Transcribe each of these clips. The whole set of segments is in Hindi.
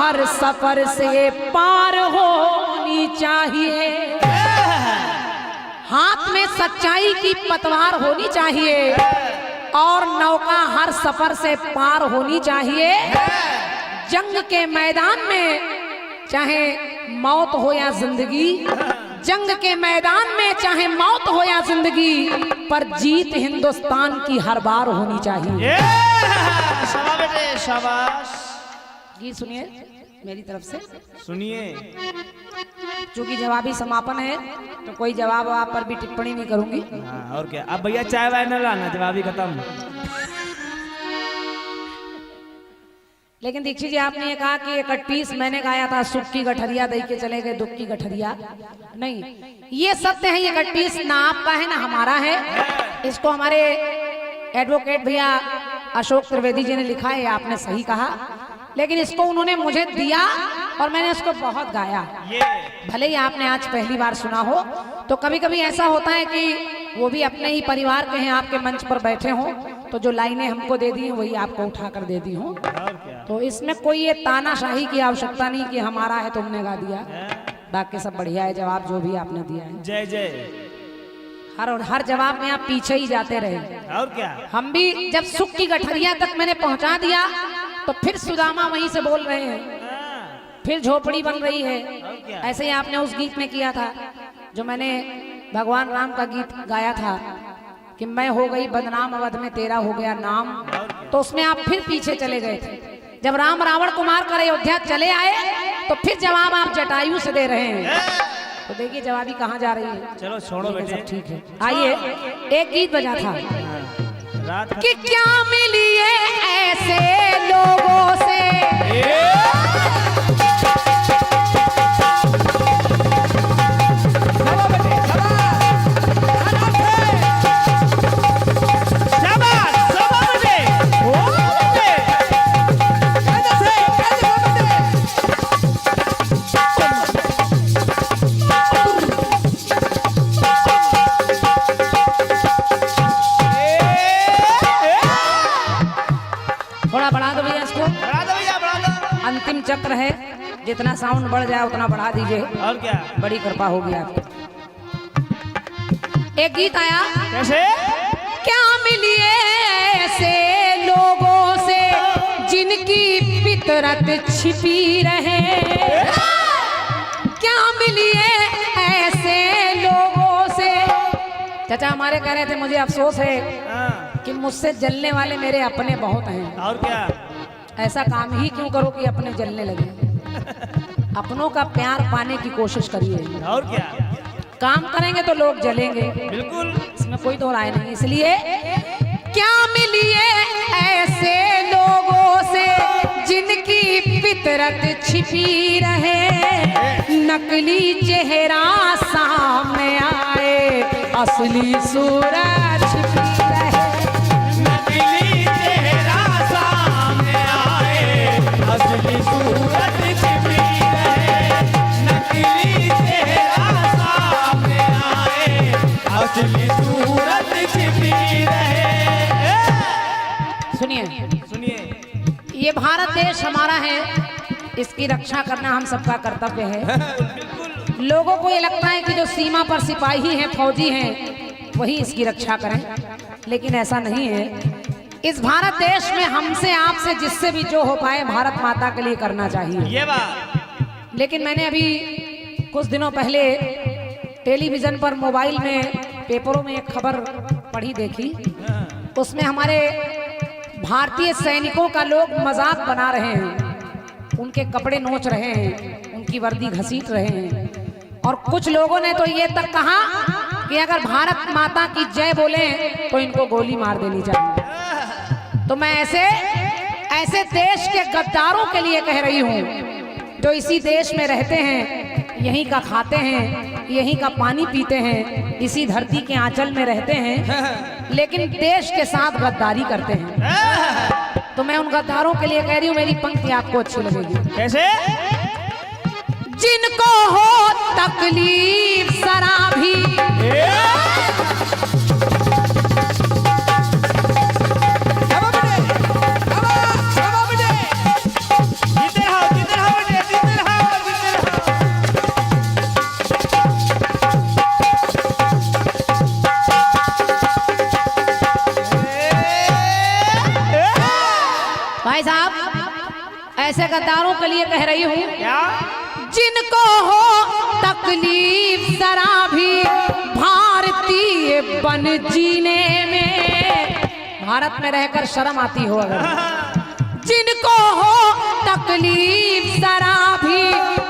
हर सफर से पार होनी चाहिए। हाथ में सच्चाई की पतवार होनी चाहिए और नौका हर सफर से पार होनी चाहिए। जंग के मैदान में चाहे मौत हो या जिंदगी, जंग के मैदान में चाहे मौत हो या जिंदगी, पर जीत हिंदुस्तान की हर बार होनी चाहिए। शाबाश बेटे शाबाश। गीत सुनिए मेरी तरफ से, सुनिए। चूंकि जवाबी समापन है तो कोई जवाब आप पर भी टिप्पणी नहीं करूंगी। हाँ, और क्या। अब भैया चाय वाय न लाना, जवाबी खत्म। लेकिन दीक्षित जी आपने ये कहा कि 31 मैंने गाया था, सुख की गठरिया दे के चले गए दुख की गठरिया। नहीं, ये सत्य है, ये 31 ना आपका है ना हमारा है। इसको हमारे एडवोकेट भैया अशोक त्रिवेदी जी ने लिखा है, आपने सही कहा। लेकिन इसको उन्होंने मुझे दिया और मैंने इसको बहुत गाया। भले ही आपने आज पहली बार सुना हो, तो कभी कभी ऐसा होता है कि वो भी अपने ही परिवार के हैं, आपके मंच पर बैठे हों, तो जो लाइनें हमको दे दी हैं वही आपको उठा कर दे दी हूँ। तो इसमें कोई ये तानाशाही की आवश्यकता नहीं कि हमारा है तुमने गा दिया। बाकी सब बढ़िया है, जवाब जो भी आपने दिया है। जय जय। हर जवाब में आप पीछे ही जाते रहे। और क्या। हम भी जब सुख की गठरिया तक मैंने पहुंचा दिया तो फिर सुदामा वहीं से बोल रहे हैं, फिर झोपड़ी बन रही है। ऐसे ही आपने उस गीत में किया था जो मैंने भगवान राम का गीत गाया था कि मैं हो गई बदनाम अवध में तेरा हो गया नाम, तो उसमें आप फिर पीछे चले गए थे। जब राम रावण को मार कर अयोध्या चले आए तो फिर जवाब आप जटायु से दे रहे हैं। तो देखिए जवाबी कहाँ जा रही है। चलो छोड़ो बेटे, ठीक है। आइए, एक गीत बजा था रात कि क्या मिलिए ऐसे लोगों से, अंतिम चक्र है, जितना साउंड बढ़ जाए उतना बढ़ा दीजिए। और क्या, बड़ी कृपा होगी आपकी। एक गीत आया कैसे, क्या मिलिए ऐसे लोगों से जिनकी फितरत छिपी रहे, क्या मिलिए ऐसे लोगों से। चाचा हमारे कह रहे थे मुझे अफसोस है कि मुझसे जलने वाले मेरे अपने बहुत हैं। और क्या, ऐसा काम ही क्यों करो कि अपने जलने लगे। अपनों का प्यार पाने की कोशिश करिए। और क्या, काम करेंगे तो लोग जलेंगे, बिल्कुल, इसमें कोई दो राय नहीं। इसलिए क्या मिलिए ऐसे लोगों से जिनकी फितरत छिपी रहे, नकली चेहरा सामने आए असली सूरत छिपी रहे, नकली चेहरा सामने आए असली सूरत छिपी रहे, नकली चेहरा सामने आए असली सूरत छिपी रहे। सुनिए सुनिए, ये भारत देश हमारा है, इसकी रक्षा करना हम सबका कर्तव्य है। लोगों को ये लगता है कि जो सीमा पर सिपाही हैं, फौजी हैं, वही इसकी रक्षा करें, लेकिन ऐसा नहीं है। इस भारत देश में हमसे आपसे जिससे भी जो हो पाए भारत माता के लिए करना चाहिए, ये बात। लेकिन मैंने अभी कुछ दिनों पहले टेलीविजन पर, मोबाइल में, पेपरों में एक खबर पढ़ी देखी। उसमें हमारे भारतीय सैनिकों का लोग मजाक बना रहे हैं, उनके कपड़े नोच रहे हैं, उनकी वर्दी घसीट रहे हैं, और कुछ लोगों ने तो ये तक कहा कि अगर भारत माता की जय बोले तो इनको गोली मार देनी चाहिए। तो मैं ऐसे देश के गद्दारों के लिए कह रही हूँ जो इसी देश में रहते हैं, यहीं का खाते हैं, यहीं का पानी पीते हैं, इसी धरती के आंचल में रहते हैं, लेकिन देश के साथ गद्दारी करते हैं। तो मैं उन गद्दारों के लिए कह रही हूँ, मेरी पंक्ति आपको अच्छी लगेगी। कैसे, जिनको हो तकलीफ जरा भी, जिधर हो भाई साहब ऐसे गद्दारों के लिए कह रही हूँ क्या? जिनको हो तकलीफ जरा भी भारतीय बन जीने में, भारत में रहकर शर्म आती हो अगर, जिनको हो तकलीफ जरा भी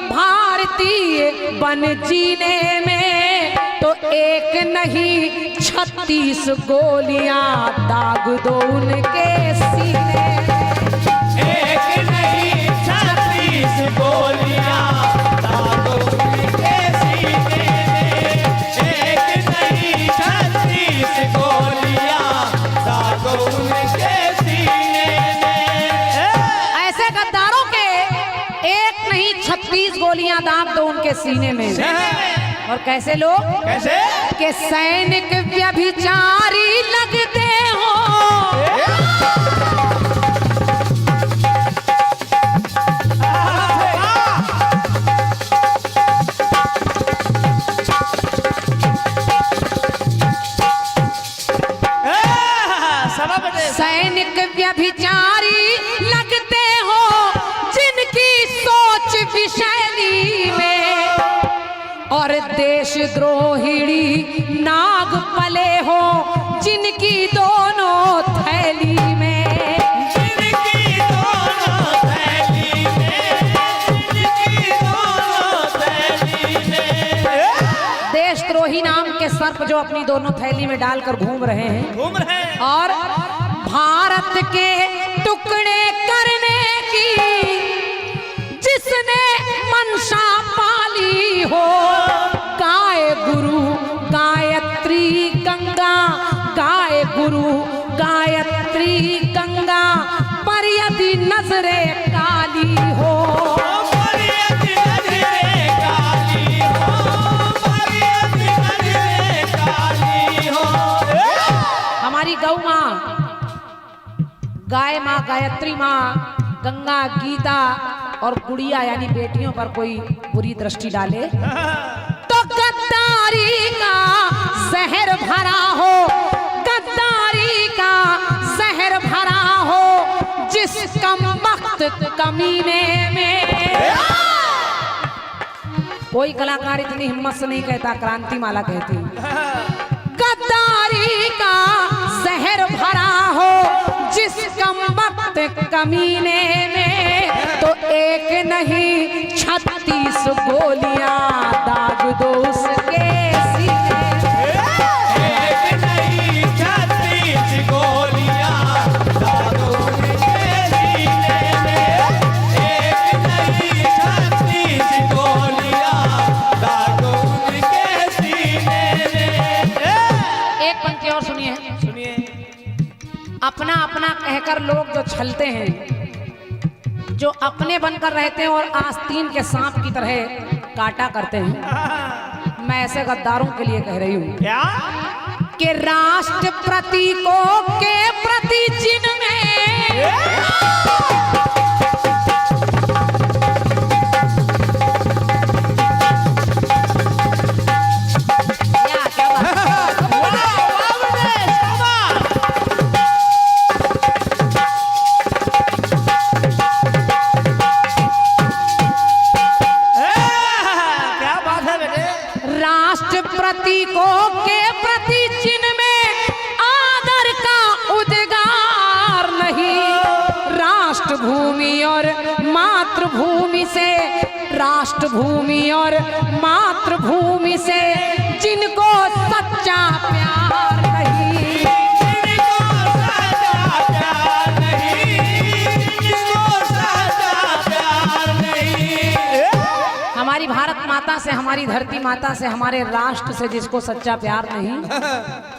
भारतीय बन जीने में, तो एक नहीं 36 गोलियां दाग दो उनके सीने में। एक नहीं 36 गोलियां दाग दो उनके सीने में। एक नहीं 36 गोलियां दाग दो उनके सीने में। ऐसे गद्दारों के एक नहीं 36 गोलियां दाग दो उनके सीने में। और कैसे लोग? कैसे? के सैनिक व्यभिचारी लगते हो, सैनिक व्यभिचारी लगते हो, जिनकी सोच विषैली में, और देशद्रोहिणी नाग पले हो, जिनकी दोनों थैली में। जिनकी दोनों थैली में, जिनकी दोनों थैली में। देशद्रोही नाम के सर्प जो अपनी दोनों थैली में डालकर घूम रहे हैं, घूम रहे हैं। और भारत के टुकड़े करने की जिसने मंशा पाली हो, गाय गुरु गायत्री गंगा, गाय गुरु गायत्री गंगा, पर यदि नजरे काली हो, पर यदि नजरे काली हो, पर यदि नजरे काली हो। हमारी गौ माँ, गाय माँ, गायत्री माँ, गंगा, गीता और गुड़िया यानी बेटियों पर कोई बुरी दृष्टि डाले तो गद्दारी का जहर भरा हो, गद्दारी का जहर भरा हो, जिस कम वक्त कमीने में। कोई कलाकार इतनी हिम्मत से नहीं कहता, क्रांति माला कहती, गद्दारी का जहर भरा हो, जिस कम वक्त कमीने में, तो एक नहीं 36 गोलियां दाग दो उसके सीने में। एक नहीं 36 गोलियां दाग दो उनके सीने में। एक नहीं 36 गोलियां दाग दो उनके सीने में। एक पंक्ति और सुनिए। सुनिए। अपना अपना कहकर लोग जो छलते हैं, जो अपने बनकर रहते हैं और आस्तीन के सांप की तरह काटा करते हैं, मैं ऐसे गद्दारों के लिए कह रही हूँ क्या? कि राष्ट्र प्रतीकों के प्रति जिनमें क्या बात है? राष्ट्र प्रतीकों के प्रति जिनमें आदर का उद्गार नहीं, राष्ट्रभूमि और मातृभूमि से, राष्ट्रभूमि और मातृभूमि से जिनको सच्चा प्यार नहीं, जिनको सच्चा प्यार नहीं, जिनको सच्चा प्यार नहीं। हमारी भारत माता से, हमारी धरती माता से, हमारे राष्ट्र से जिसको सच्चा प्यार नहीं,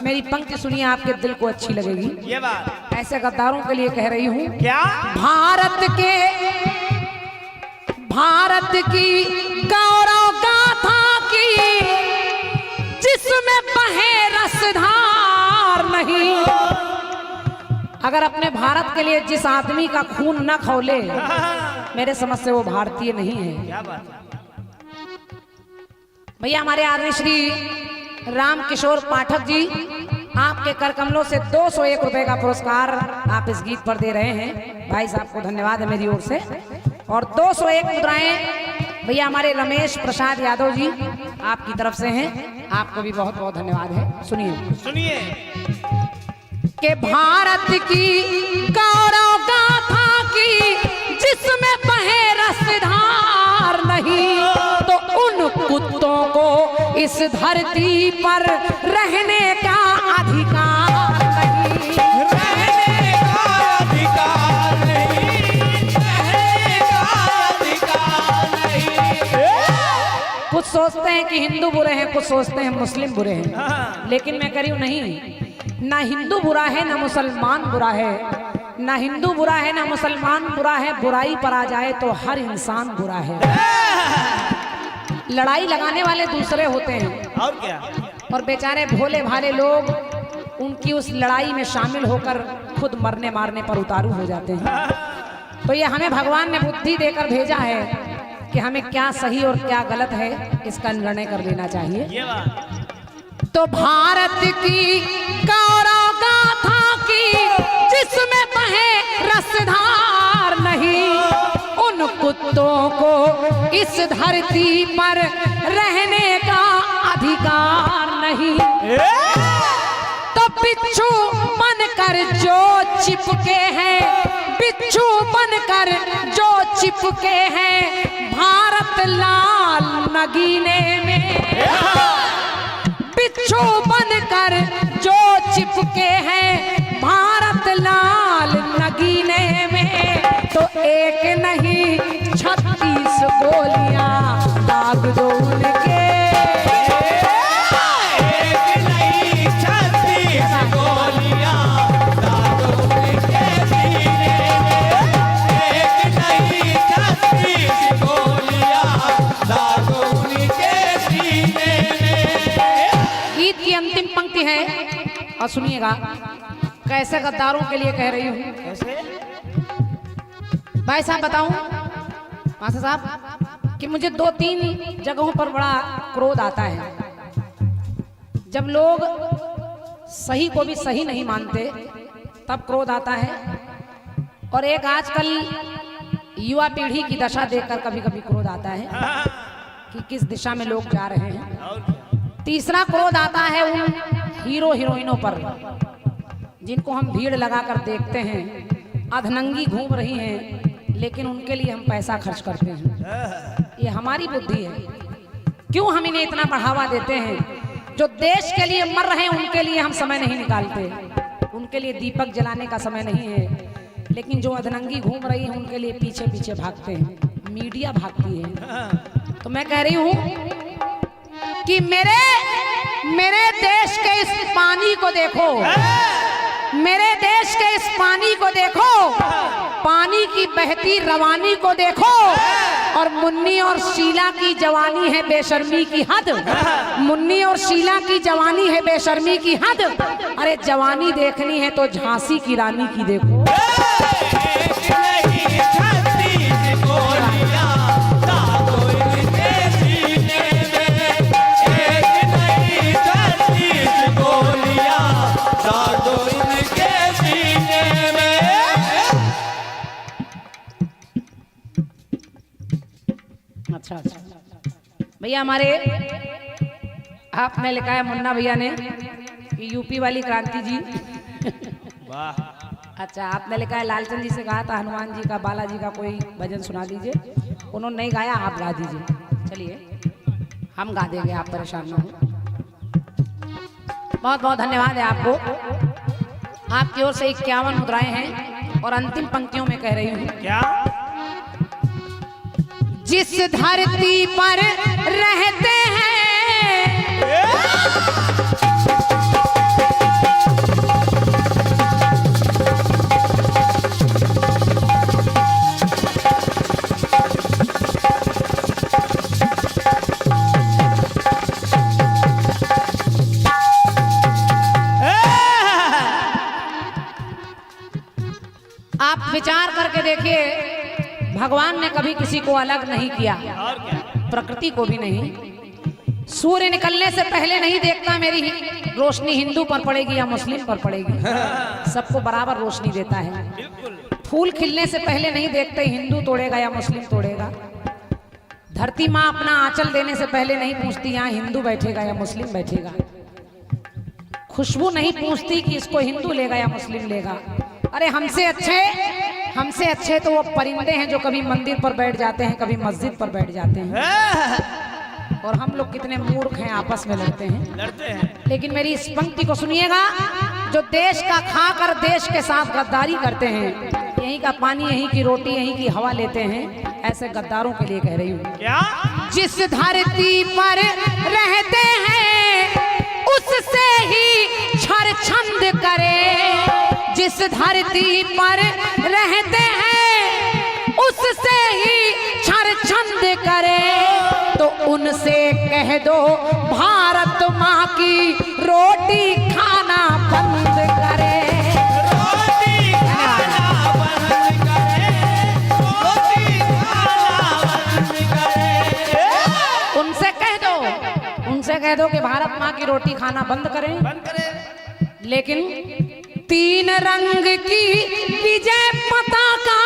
मेरी पंक्ति सुनिए, आपके दिल को अच्छी लगेगी। ये बात ऐसे गद्दारों के लिए कह रही हूँ, क्या? भारत की गौरव गाथा की जिसमें बहे रसधार नहीं। अगर अपने भारत के लिए जिस आदमी का खून न खौले, मेरे समझ से वो भारतीय नहीं है। क्या बात है? भैया हमारे आदरणीय श्री राम किशोर पाठक जी आपके कर कमलों से 201 रुपए का पुरस्कार आप इस गीत पर दे रहे हैं। भाई साहब को धन्यवाद है मेरी ओर से। और 201 मुद्राएं भैया हमारे रमेश प्रसाद यादव जी आपकी तरफ से हैं। आपको भी बहुत बहुत धन्यवाद है। सुनिए सुनिए कि भारत की गौरव गाथा की जिसमें बहे रसधार नहीं, तो उन कुत्तों को इस धरती पर रहने का अधिकार नहीं। रहने का अधिकार नहीं, रहने का अधिकार नहीं। कुछ सोचते हैं कि हिंदू बुरे हैं, कुछ सोचते हैं मुस्लिम बुरे हैं, लेकिन मैं कह रही हूं नहीं, ना हिंदू बुरा है ना मुसलमान बुरा है, ना हिंदू बुरा है ना मुसलमान बुरा है। बुराई पर आ जाए तो हर इंसान बुरा है। लड़ाई लगाने वाले दूसरे होते हैं और क्या, और बेचारे भोले भाले लोग उनकी उस लड़ाई में शामिल होकर खुद मरने मारने पर उतारू हो जाते हैं। तो ये हमें भगवान ने बुद्धि देकर भेजा है कि हमें क्या सही और क्या गलत है इसका निर्णय कर लेना चाहिए। ये बात तो भारत की गौरव गाथा की जिसमें बहे रसधार नहीं, उन कुत्तों को इस धरती पर रहने का अधिकार नहीं। तो बिच्छू बनकर जो चिपके हैं, बिच्छू बनकर जो चिपके हैं भारत लाल नगीने में, बिच्छू बनकर जो चिपके हैं भारत लाल नगीने में, तो एक नहीं 36 गोलियां दाग दो उनके। एक नहीं 36 गोलियां दाग दो उनके सीने में। एक नहीं 36 गोलियां दाग दो उनके सीने में। गीत की अंतिम पंक्ति है और सुनिएगा, कैसे गद्दारों के लिए कह रही हूँ। कैसे? भाई साहब बताऊं मास्टर साहब कि मुझे 2-3 जगहों पर बड़ा क्रोध आता है। जब लोग सही को भी सही नहीं मानते तब क्रोध आता है, और एक आजकल युवा पीढ़ी की दशा देखकर कभी कभी क्रोध आता है कि किस दिशा में लोग जा रहे हैं। और क्या? तीसरा क्रोध आता है उन हीरो हीरोइनों पर जिनको हम भीड़ लगाकर देखते हैं, अधनंगी घूम रही हैं, लेकिन उनके लिए हम पैसा खर्च करते हैं। ये हमारी बुद्धि है। क्यों हम इन्हें इतना बढ़ावा देते हैं? जो देश के लिए मर रहे हैं उनके लिए हम समय नहीं निकालते, उनके लिए दीपक जलाने का समय नहीं है। लेकिन जो अधनंगी घूम रही है उनके लिए पीछे पीछे भागते हैं, मीडिया भागती है। तो मैं कह रही हूं कि मेरे देश के इस पानी को देखो, मेरे देश के इस पानी को देखो, पानी की बहती रवानी को देखो, और मुन्नी और शीला की जवानी है बेशर्मी की हद। मुन्नी और शीला की जवानी है बेशर्मी की हद। अरे जवानी देखनी है तो झांसी की रानी की देखो। एक नहीं 36 गोलियां दाग दो इनके सीने में। एक नहीं 36 गोलियां दाग दो इनके सीने में। अच्छा भैया हमारे आपने लिखा है मुन्ना भैया ने कि यूपी वाली क्रांति जी। वाह, अच्छा आपने लिखा है लालचंद जी से कहा था हनुमान जी का बालाजी का कोई भजन सुना दीजिए, उन्होंने नहीं गाया, आप गा दीजिए। चलिए हम गा देंगे, आप परेशान ना हो। बहुत बहुत धन्यवाद है आपको। आपकी ओर से 51 मुद्राएं हैं और अंतिम पंक्तियों में कह रही हूँ, क्या? जिस धरती पर रहते हैं आप विचार करके देखिए, भगवान ने कभी किसी को अलग नहीं किया, और क्या? प्रकृति को भी नहीं। सूर्य निकलने से पहले नहीं देखता मेरी रोशनी हिंदू पर पड़ेगी या मुस्लिम पर पड़ेगी, सबको बराबर रोशनी देता है। फूल खिलने से पहले नहीं देखते हिंदू तोड़ेगा या मुस्लिम तोड़ेगा। धरती माँ अपना आंचल देने से पहले नहीं पूछती यहाँ हिंदू बैठेगा या मुस्लिम बैठेगा। खुशबू नहीं पूछती कि इसको हिंदू लेगा या मुस्लिम लेगा। अरे हमसे अच्छे तो वो परिंदे हैं जो कभी मंदिर पर बैठ जाते हैं, कभी मस्जिद पर बैठ जाते हैं। और हम लोग कितने मूर्ख हैं, आपस में लड़ते हैं। लेकिन मेरी इस पंक्ति को सुनिएगा, जो देश का खाकर देश के साथ गद्दारी करते हैं, यहीं का पानी यहीं की रोटी यहीं की हवा लेते हैं, ऐसे गद्दारों के लिए कह रही हूँ। क्या? जिस धरती पर रहते हैं उससे ही छरछंद करे, जिस धरती पर रहते हैं उससे ही छरछंद करे, तो उनसे कह दो भारत माँ की रोटी खाना बंद करे। रोटी खाना बंद करे, रोटी खाना बंद करे। उनसे कह दो कि भारत माँ की रोटी खाना बंद करें। बंद करे। लेकिन 3 रंग की विजय पताका,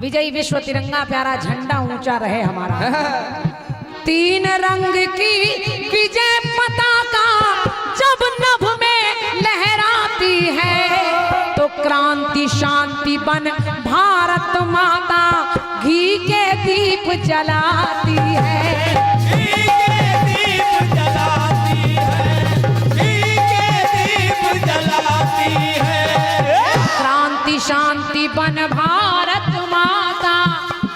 विजयी विश्व तिरंगा प्यारा झंडा ऊंचा रहे हमारा। 3 रंग की विजय पताका जब नभ में लहराती है, तो क्रांति शांति बन भारत माता घी के दीप जलाती है। घी के दीप जलाती है, घी के दीप जलाती है। क्रांति शांति बन भारत माता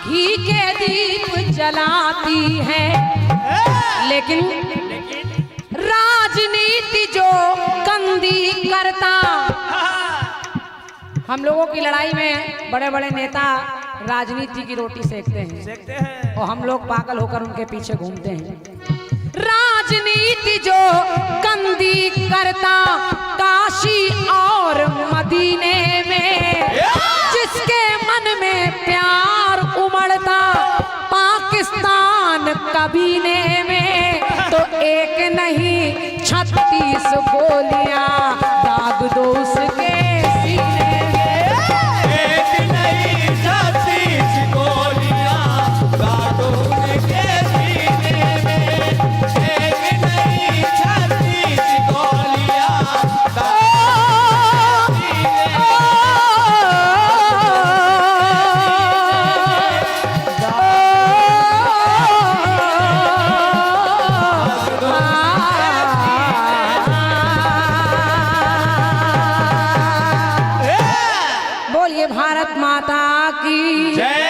घी के दीप जलाती है। लेकिन राजनीति जो गंदी करता, हम लोगों की लड़ाई में बड़े बड़े नेता राजनीति की रोटी सेकते हैं और हम लोग पागल होकर उनके पीछे घूमते हैं। राजनीति जो गंदी करता काशी और मदीने में, जिसके मन में प्यार उमड़ता पाकिस्तान कबीने में, तो एक नहीं 36 गोलियां दाग दो उसके सीने में। एक नहीं 36 गोलियां काटो उनके सीने में। एक नहीं 36 गोलियां काटो उनके बोलिए भारत माता की जय।